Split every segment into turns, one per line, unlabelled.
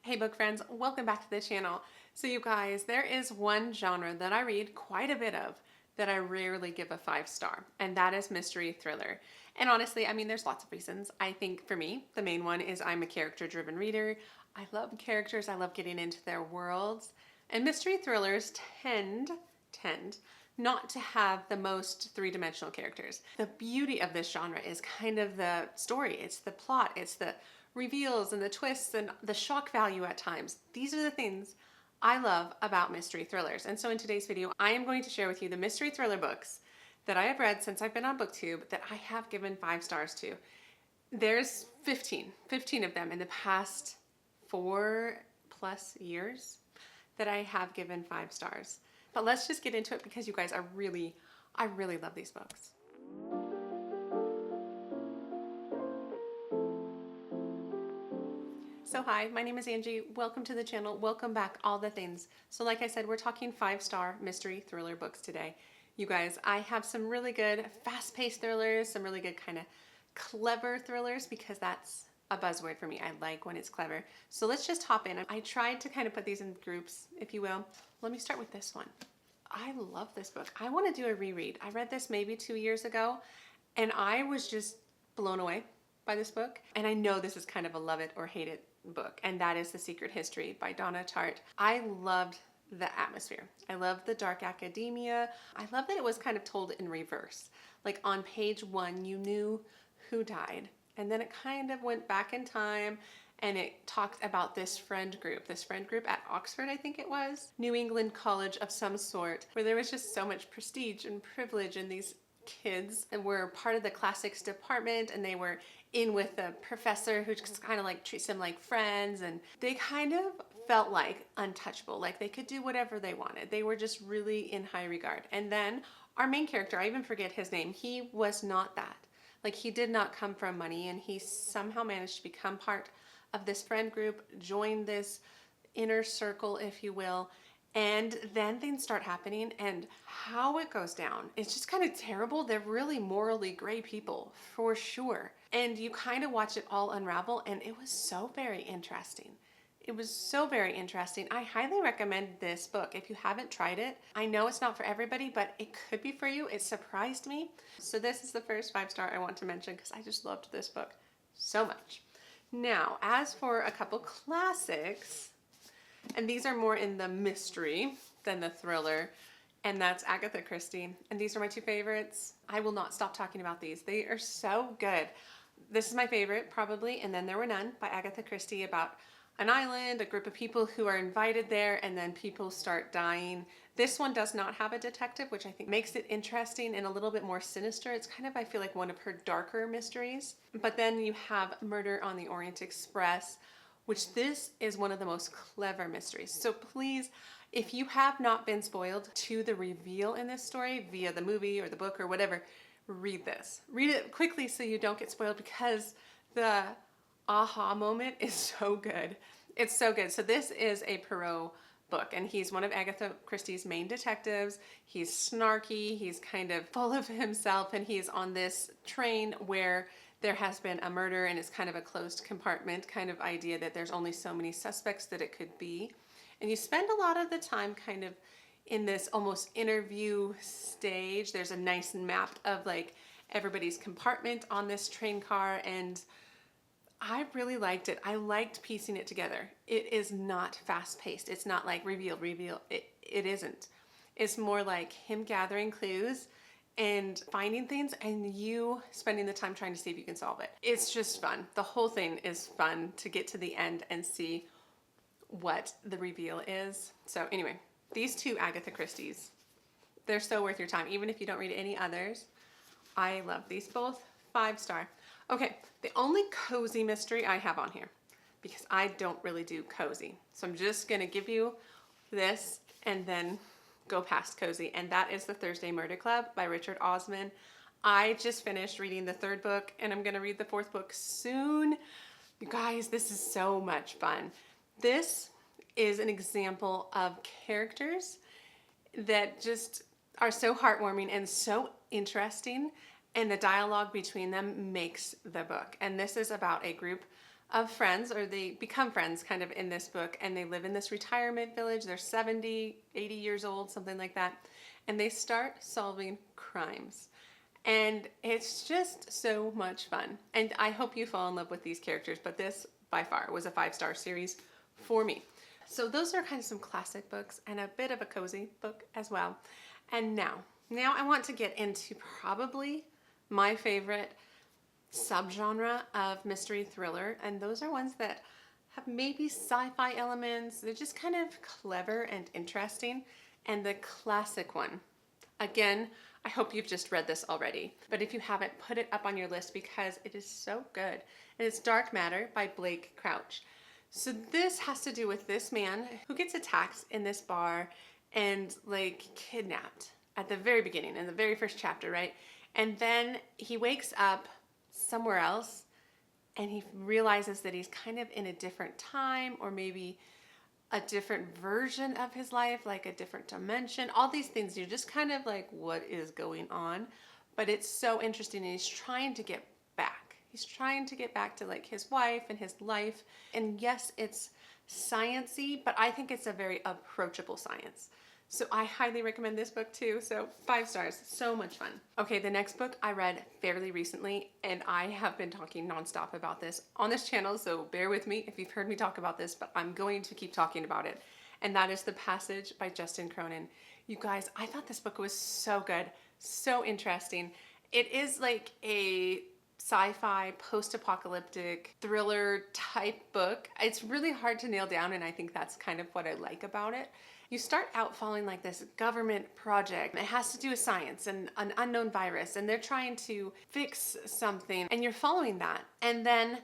Hey book friends, welcome back to the channel. So you guys, there is one genre that I read quite a bit of that I rarely give a 5-star, and that is mystery thriller. And honestly, I mean, there's lots of reasons. I think for me, the main one is I'm a character-driven reader. I love characters, I love getting into their worlds. And mystery thrillers tend not to have the most three-dimensional characters. The beauty of this genre is kind of the story, it's the plot, it's the reveals and the twists and the shock value at times. These are the things I love about mystery thrillers. And so in today's video, I am going to share with you the mystery thriller books that I have read since I've been on BookTube that I have given 5 stars to. There's 15 of them in the past 4+ years that I have given 5 stars. But let's just get into it because you guys are I really love these books. So hi, my name is Angie. Welcome to the channel. Welcome back, all the things. So like I said, we're talking 5-star mystery thriller books today. You guys, I have some really good fast-paced thrillers, some really good kind of clever thrillers because that's a buzzword for me. I like when it's clever. So let's just hop in. I tried to kind of put these in groups, if you will. Let me start with this one. I love this book. I want to do a reread. I read this maybe 2 years ago and I was just blown away by this book. And I know this is kind of a love it or hate it book, and that is The Secret History by Donna Tartt. I loved the atmosphere. I loved the dark academia. I love that it was kind of told in reverse. Like on page 1, you knew who died, and then it kind of went back in time and it talked about this friend group at Oxford, I think it was, New England college of some sort, where there was just so much prestige and privilege, and these kids and were part of the classics department, and they were in with the professor who just kind of like treats them like friends, and they kind of felt like untouchable, like they could do whatever they wanted. They were just really in high regard. And then our main character, I even forget his name, he was not that. Like he did not come from money, and he somehow managed to become part of this friend group, join this inner circle, if you will. And then things start happening, and how it goes down, it's just kind of terrible. They're really morally gray people, for sure. And you kind of watch it all unravel, and it was so very interesting. It was so very interesting. I highly recommend this book if you haven't tried it. I know it's not for everybody, but it could be for you. It surprised me. So this is the first 5-star I want to mention because I just loved this book so much. Now, as for a couple classics, and these are more in the mystery than the thriller, and that's Agatha Christie. And these are my 2 favorites. I will not stop talking about these. They are so good. This is my favorite, probably, and Then There Were None by Agatha Christie, about an island, a group of people who are invited there, and then people start dying. This one does not have a detective, which I think makes it interesting and a little bit more sinister. It's kind of, I feel like, one of her darker mysteries. But then you have Murder on the Orient Express, which this is one of the most clever mysteries. So please, if you have not been spoiled to the reveal in this story via the movie or the book or whatever, read this. Read it quickly so you don't get spoiled, because the aha moment is so good. It's so good. So this is a Poirot book, and he's one of Agatha Christie's main detectives. He's snarky, he's kind of full of himself, and he's on this train where there has been a murder, and it's kind of a closed compartment kind of idea that there's only so many suspects that it could be. And you spend a lot of the time kind of in this almost interview stage. There's a nice map of like everybody's compartment on this train car, and I really liked it. I liked piecing it together. It is not fast paced. It's not like reveal. It isn't. It's more like him gathering clues and finding things, and you spending the time trying to see if you can solve it. It's just fun. The whole thing is fun to get to the end and see what the reveal is. So anyway, these 2 Agatha Christie's, they're so worth your time, even if you don't read any others. I love these both. 5-star. Okay, the only cozy mystery I have on here, because I don't really do cozy, so I'm just gonna give you this and then go past cozy, and that is The Thursday Murder Club by Richard Osman. I just finished reading the 3rd book, and I'm gonna read the 4th book soon. You guys, this is so much fun. This is an example of characters that just are so heartwarming and so interesting, and the dialogue between them makes the book. And this is about a group of friends, or they become friends kind of in this book, and they live in this retirement village. They're 70, 80 years old, something like that. And they start solving crimes. And it's just so much fun. And I hope you fall in love with these characters, but this by far was a 5-star series for me. So those are kind of some classic books and a bit of a cozy book as well. And now I want to get into probably my favorite subgenre of mystery thriller. And those are ones that have maybe sci-fi elements. They're just kind of clever and interesting. And the classic one, again, I hope you've just read this already, but if you haven't, put it up on your list because it is so good. And it's Dark Matter by Blake Crouch. So this has to do with this man who gets attacked in this bar and like kidnapped at the very beginning, in the very first chapter, right? And then he wakes up somewhere else and he realizes that he's kind of in a different time, or maybe a different version of his life, like a different dimension. All these things, you're just kind of like, what is going on? But it's so interesting, and he's trying to get back. He's trying to get back to like his wife and his life. And yes, it's science-y, but I think it's a very approachable science. So I highly recommend this book too. So 5 stars, so much fun. Okay, the next book I read fairly recently, and I have been talking nonstop about this on this channel, so bear with me if you've heard me talk about this, but I'm going to keep talking about it. And that is The Passage by Justin Cronin. You guys, I thought this book was so good, so interesting. It is like a sci-fi, post-apocalyptic thriller type book. It's really hard to nail down, and I think that's kind of what I like about it. You start out following like this government project. It has to do with science and an unknown virus, and they're trying to fix something, and you're following that. And then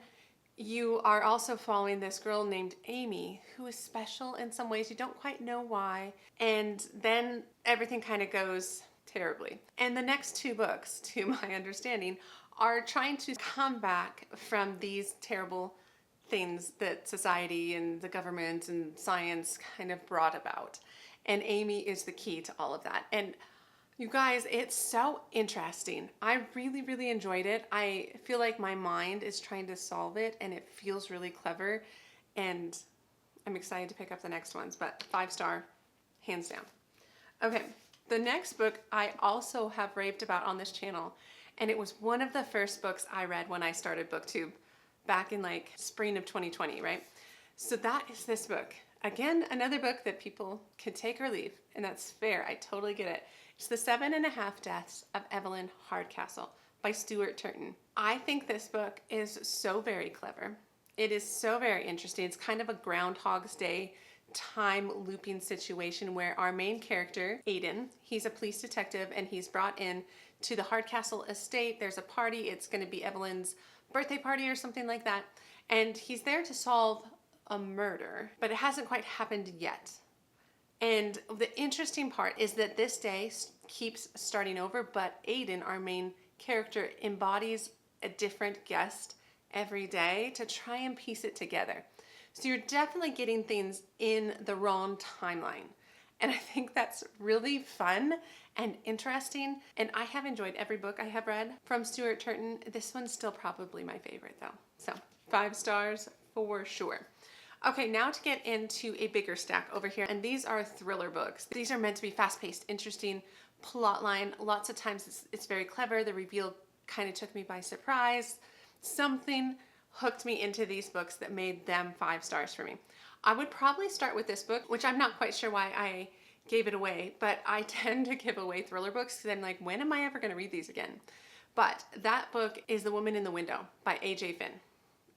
you are also following this girl named Amy, who is special in some ways. You don't quite know why. And then everything kind of goes terribly. And the next 2 books, to my understanding, are trying to come back from these terrible things that society and the government and science kind of brought about. And Amy is the key to all of that. And you guys, it's so interesting. I really, really enjoyed it. I feel like my mind is trying to solve it, and it feels really clever. And I'm excited to pick up the next ones, but 5-star, hands down. Okay, the next book I also have raved about on this channel, and it was one of the first books I read when I started BookTube back in like spring of 2020, right? So that is this book. Again, another book that people could take or leave, and that's fair. I totally get it. It's The 7.5 Deaths of Evelyn Hardcastle by Stuart Turton. I think this book is so very clever. It is so very interesting. It's kind of a Groundhog's Day time looping situation where our main character, Aiden, he's a police detective, and he's brought in to the Hardcastle estate. There's a party. It's going to be Evelyn's birthday party or something like that. And he's there to solve a murder, but it hasn't quite happened yet. And the interesting part is that this day keeps starting over, but Aiden, our main character, embodies a different guest every day to try and piece it together. So you're definitely getting things in the wrong timeline. And I think that's really fun and interesting. And I have enjoyed every book I have read from Stuart Turton. This one's still probably my favorite though. So 5 stars for sure. Okay, now to get into a bigger stack over here. And these are thriller books. These are meant to be fast-paced, interesting plot line. Lots of times it's very clever. The reveal kind of took me by surprise. Something hooked me into these books that made them 5 stars for me. I would probably start with this book, which I'm not quite sure why I gave it away, but I tend to give away thriller books because I'm like, when am I ever going to read these again? But that book is The Woman in the Window by A.J. Finn.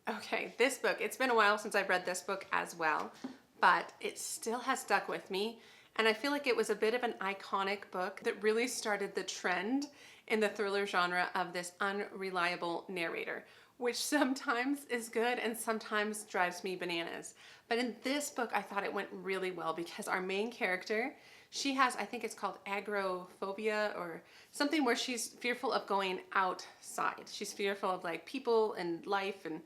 Okay, this book, it's been a while since I've read this book as well, but it still has stuck with me. And I feel like it was a bit of an iconic book that really started the trend in the thriller genre of this unreliable narrator, which sometimes is good and sometimes drives me bananas. But in this book, I thought it went really well because our main character, she has, I think it's called agoraphobia or something, where she's fearful of going outside. She's fearful of like people and life and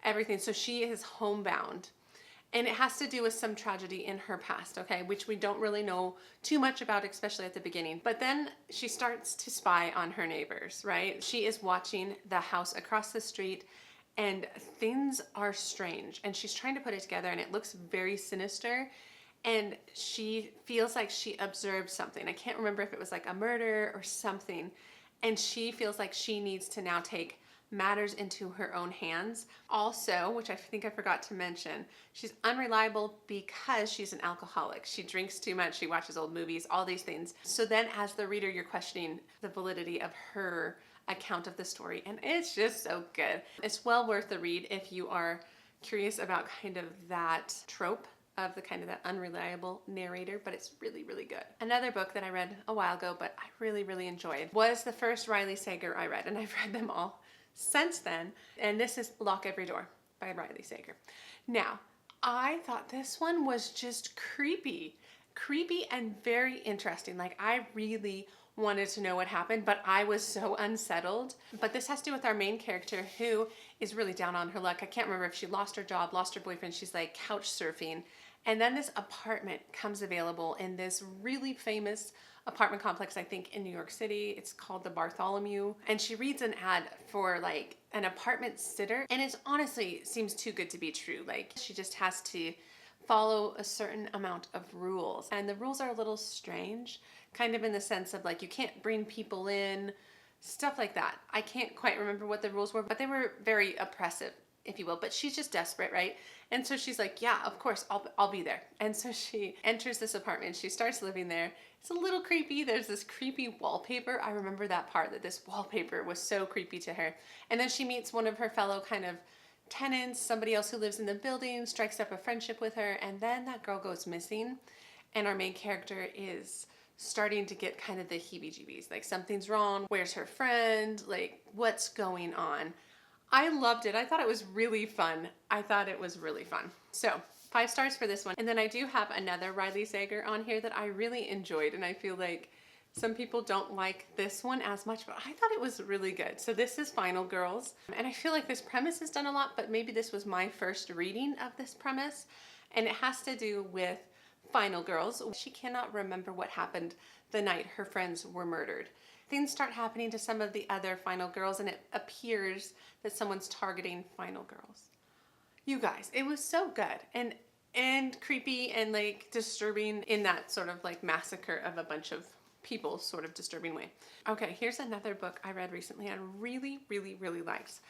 everything. So she is homebound. And it has to do with some tragedy in her past, okay, which we don't really know too much about, especially at the beginning. But then she starts to spy on her neighbors, right? She is watching the house across the street, and things are strange, and she's trying to put it together, and it looks very sinister, and she feels like she observed something. I can't remember if it was like a murder or something, and she feels like she needs to now take matters into her own hands. Also, which I think I forgot to mention, she's unreliable because she's an alcoholic. She drinks too much, she watches old movies, all these things. So then as the reader, you're questioning the validity of her account of the story, and it's just so good. It's well worth the read if you are curious about kind of that trope of the kind of that unreliable narrator, but it's really, really good. Another book that I read a while ago, but I really, really enjoyed, was the first Riley Sager I read, and I've read them all since then, and this is Lock Every Door by Riley Sager. Now, I thought this one was just creepy and very interesting. Like, I really wanted to know what happened, but I was so unsettled. But this has to do with our main character, who is really down on her luck. I can't remember if she lost her job, lost her boyfriend. She's like couch surfing. And then this apartment comes available in this really famous apartment complex, I think in New York City. It's called the Bartholomew. And she reads an ad for like an apartment sitter. And it honestly seems too good to be true. Like, she just has to follow a certain amount of rules. And the rules are a little strange, kind of in the sense of like, you can't bring people in, stuff like that. I can't quite remember what the rules were, but they were very oppressive, if you will. But she's just desperate, right? And so she's like, yeah, of course, I'll be there. And so she enters this apartment. She starts living there. It's a little creepy. There's this creepy wallpaper. I remember that part, that this wallpaper was so creepy to her. And then she meets one of her fellow kind of tenants, somebody else who lives in the building, strikes up a friendship with her, and then that girl goes missing. And our main character is starting to get kind of the heebie-jeebies. Like, something's wrong. Where's her friend? Like, what's going on? I loved it. I thought it was really fun. So 5 stars for this one. And then I do have another Riley Sager on here that I really enjoyed, and I feel like some people don't like this one as much, but I thought it was really good. So this is Final Girls. And I feel like this premise is done a lot, but maybe this was my first reading of this premise. And it has to do with Final Girls. She cannot remember what happened the night her friends were murdered. Things start happening to some of the other Final Girls, and it appears that someone's targeting Final Girls. You guys, it was so good and creepy and like disturbing in that sort of like massacre of a bunch of people sort of disturbing way. Okay, here's another book I read recently and really, really, really liked.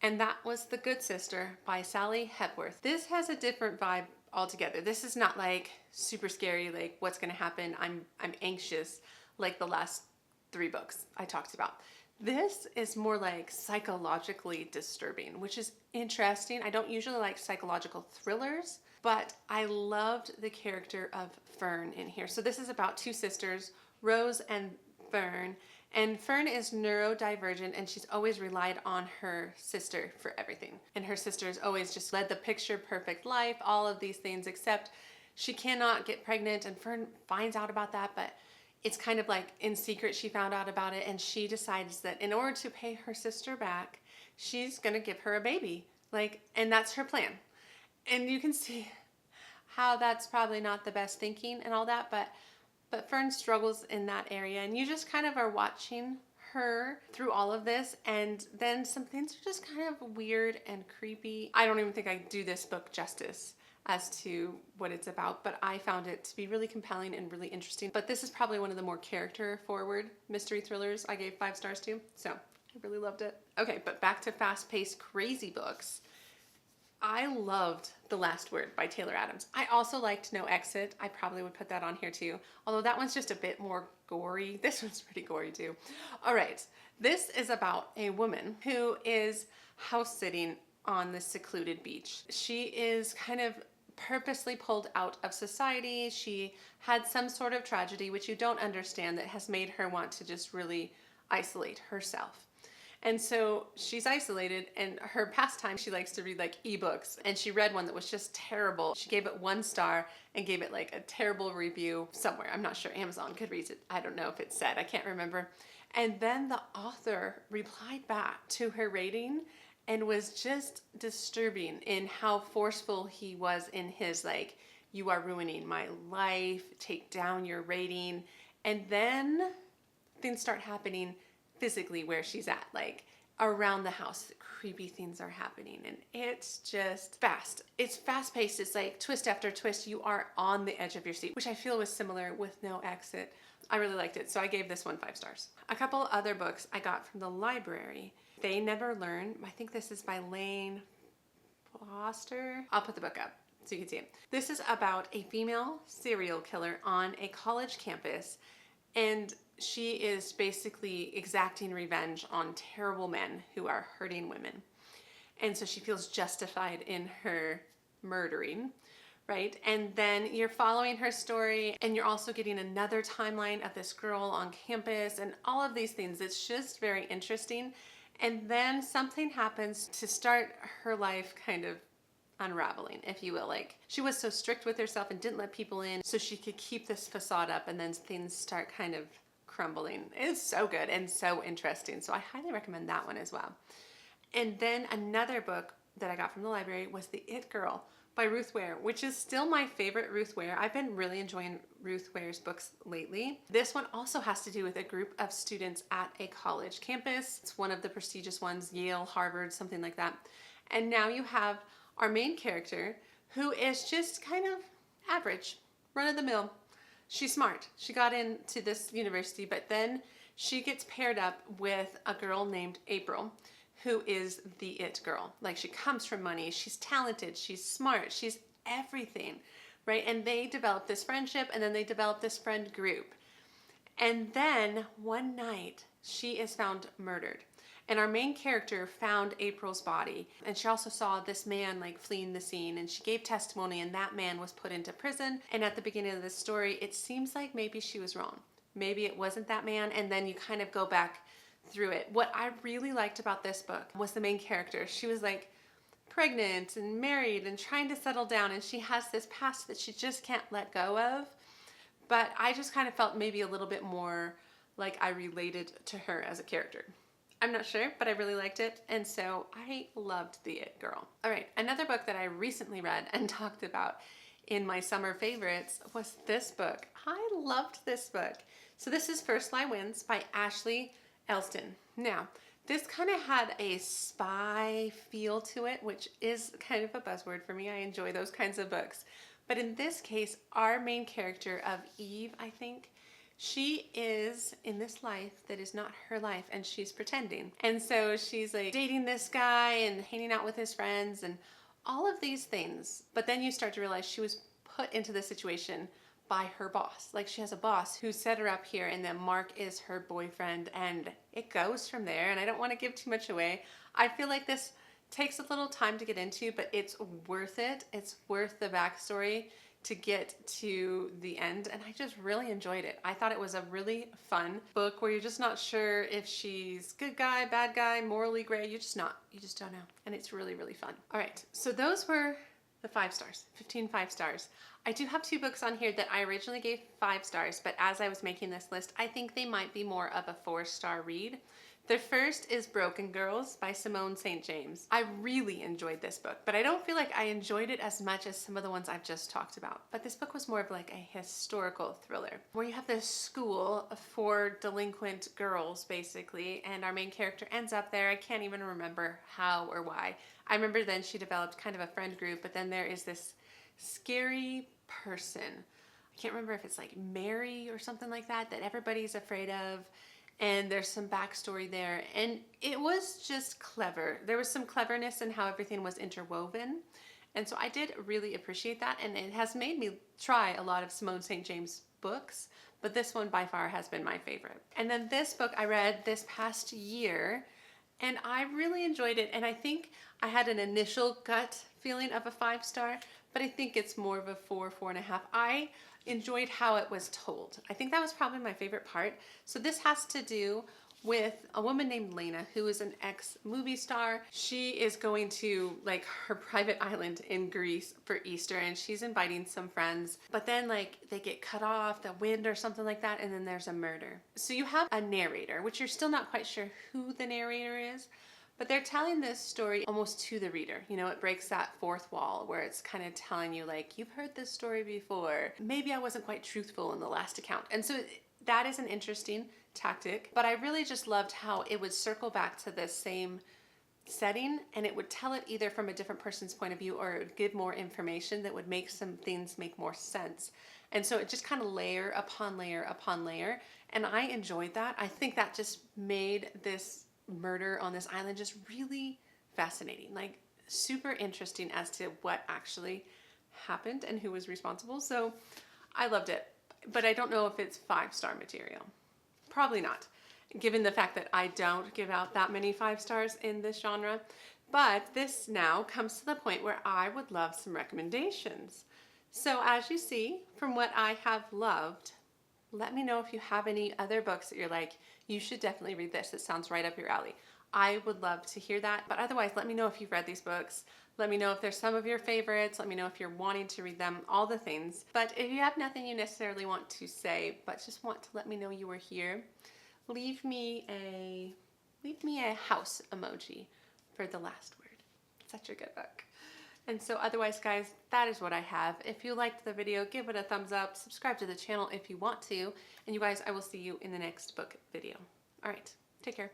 And that was The Good Sister by Sally Hepworth. This has a different vibe altogether. This is not like super scary, like what's gonna happen. I'm anxious like the last 3 books I talked about. This is more like psychologically disturbing, which is interesting. I don't usually like psychological thrillers, but I loved the character of Fern in here. So this is about 2 sisters, Rose and Fern. And Fern is neurodivergent, and she's always relied on her sister for everything. And her sister's always just led the picture perfect life, all of these things, except she cannot get pregnant, and Fern finds out about that, but it's kind of like in secret she found out about it, and she decides that in order to pay her sister back, she's gonna give her a baby. Like, and that's her plan. And you can see how that's probably not the best thinking and all that, but Fern struggles in that area, and you just kind of are watching her through all of this, and then some things are just kind of weird and creepy. I don't even think I do this book justice as to what it's about, but I found it to be really compelling and really interesting. But this is probably one of the more character-forward mystery thrillers I gave 5 stars to, so I really loved it. Okay, but back to fast-paced, crazy books. I loved The Last Word by Taylor Adams. I also liked No Exit. I probably would put that on here too, although that one's just a bit more gory. This one's pretty gory too. All right, this is about a woman who is house sitting on this secluded beach. She is kind of purposely pulled out of society. She had some sort of tragedy, which you don't understand, that has made her want to just really isolate herself. And so she's isolated, and her pastime, she likes to read like ebooks, and she read one that was just terrible. She gave it 1 star and gave it like a terrible review somewhere. I'm not sure, Amazon could read it. I don't know if it said, I can't remember. And then the author replied back to her rating and was just disturbing in how forceful he was in his like, you are ruining my life, take down your rating. And then things start happening physically where she's at, like around the house, creepy things are happening, and it's just fast. It's fast paced. It's like twist after twist. You are on the edge of your seat, which I feel was similar with No Exit. I really liked it, so I gave this one 5 stars. A couple other books I got from the library. They Never Learn. I think this is by Lane Foster. I'll put the book up so you can see it. This is about a female serial killer on a college campus, and she is basically exacting revenge on terrible men who are hurting women. And so she feels justified in her murdering, right? And then you're following her story, and you're also getting another timeline of this girl on campus and all of these things. It's just very interesting. And then something happens to start her life kind of unraveling, if you will. Like, she was so strict with herself and didn't let people in so she could keep this facade up, and then things start kind of crumbling. It's so good and so interesting. So I highly recommend that one as well. And then another book that I got from the library was The It Girl by Ruth Ware, which is still my favorite Ruth Ware. I've been really enjoying Ruth Ware's books lately. This one also has to do with a group of students at a college campus. It's one of the prestigious ones, Yale, Harvard, something like that. And now you have our main character, who is just kind of average, run of the mill. She's smart. She got into this university, but then she gets paired up with a girl named April, who is the it girl. Like, she comes from money, she's talented, she's smart, she's everything, right? And they develop this friendship, and then they develop this friend group. And then one night she is found murdered. And our main character found April's body, and she also saw this man like fleeing the scene, and she gave testimony, and that man was put into prison. And at the beginning of this story, it seems like maybe she was wrong. Maybe it wasn't that man, and then you kind of go back through it. What I really liked about this book was the main character. She was like pregnant and married and trying to settle down, and she has this past that she just can't let go of. But I just kind of felt maybe a little bit more like I related to her as a character. I'm not sure, but I really liked it, and so I loved The It Girl. All right, another book that I recently read and talked about in my summer favorites was this book. I loved this book. So this is First Lie Wins by Ashley Elston. Now, this kind of had a spy feel to it, which is kind of a buzzword for me. I enjoy those kinds of books. But in this case, our main character of Eve, I think, she is in this life that is not her life, and she's pretending. And so she's like dating this guy and hanging out with his friends and all of these things. But then you start to realize she was put into this situation by her boss. Like, she has a boss who set her up here, and then Mark is her boyfriend, and it goes from there. And I don't want to give too much away. I feel like this takes a little time to get into, but it's worth it. It's worth the backstory to get to the end, and I just really enjoyed it. I thought it was a really fun book where you're just not sure if she's good guy, bad guy, morally gray. You just don't know, and it's really, really fun. All right, so those were the 5 stars, 15 5 stars. I do have 2 books on here that I originally gave 5 stars, but as I was making this list, I think they might be more of a 4-star read. The first is Broken Girls by Simone St. James. I really enjoyed this book, but I don't feel like I enjoyed it as much as some of the ones I've just talked about. But this book was more of like a historical thriller where you have this school for delinquent girls, basically, and our main character ends up there. I can't even remember how or why. I remember then she developed kind of a friend group, but then there is this scary person. I can't remember if it's like Mary or something like that, that everybody's afraid of. And there's some backstory there, and it was just clever. There was some cleverness in how everything was interwoven, and so I did really appreciate that, and it has made me try a lot of Simone St. James books, but this one by far has been my favorite. And then this book I read this past year, and I really enjoyed it, and I think I had an initial gut feeling of a 5-star, but I think it's more of a 4, 4.5. I enjoyed how it was told. I think that was probably my favorite part. So this has to do with a woman named Lena, who is an ex-movie star. She is going to like her private island in Greece for Easter, and she's inviting some friends, but then like they get cut off, the wind or something like that, and then there's a murder. So you have a narrator, which you're still not quite sure who the narrator is, but they're telling this story almost to the reader. You know, it breaks that fourth wall where it's kind of telling you like, you've heard this story before. Maybe I wasn't quite truthful in the last account. And so that is an interesting tactic, but I really just loved how it would circle back to the same setting, and it would tell it either from a different person's point of view or it would give more information that would make some things make more sense. And so it just kind of layer upon layer upon layer. And I enjoyed that. I think that just made this murder on this island just really fascinating, like super interesting as to what actually happened and who was responsible. So I loved it, but I don't know if it's 5-star material. Probably not, given the fact that I don't give out that many 5 stars in this genre. But this now comes to the point where I would love some recommendations. So as you see from what I have loved, let me know if you have any other books that you're like, you should definitely read this. It sounds right up your alley. I would love to hear that. But otherwise, let me know if you've read these books. Let me know if there's some of your favorites. Let me know if you're wanting to read them, all the things. But if you have nothing you necessarily want to say, but just want to let me know you were here, leave me a house emoji for the last word. Such a good book. And so otherwise, guys, that is what I have. If you liked the video, give it a thumbs up, subscribe to the channel if you want to, and you guys, I will see you in the next book video. All right, take care.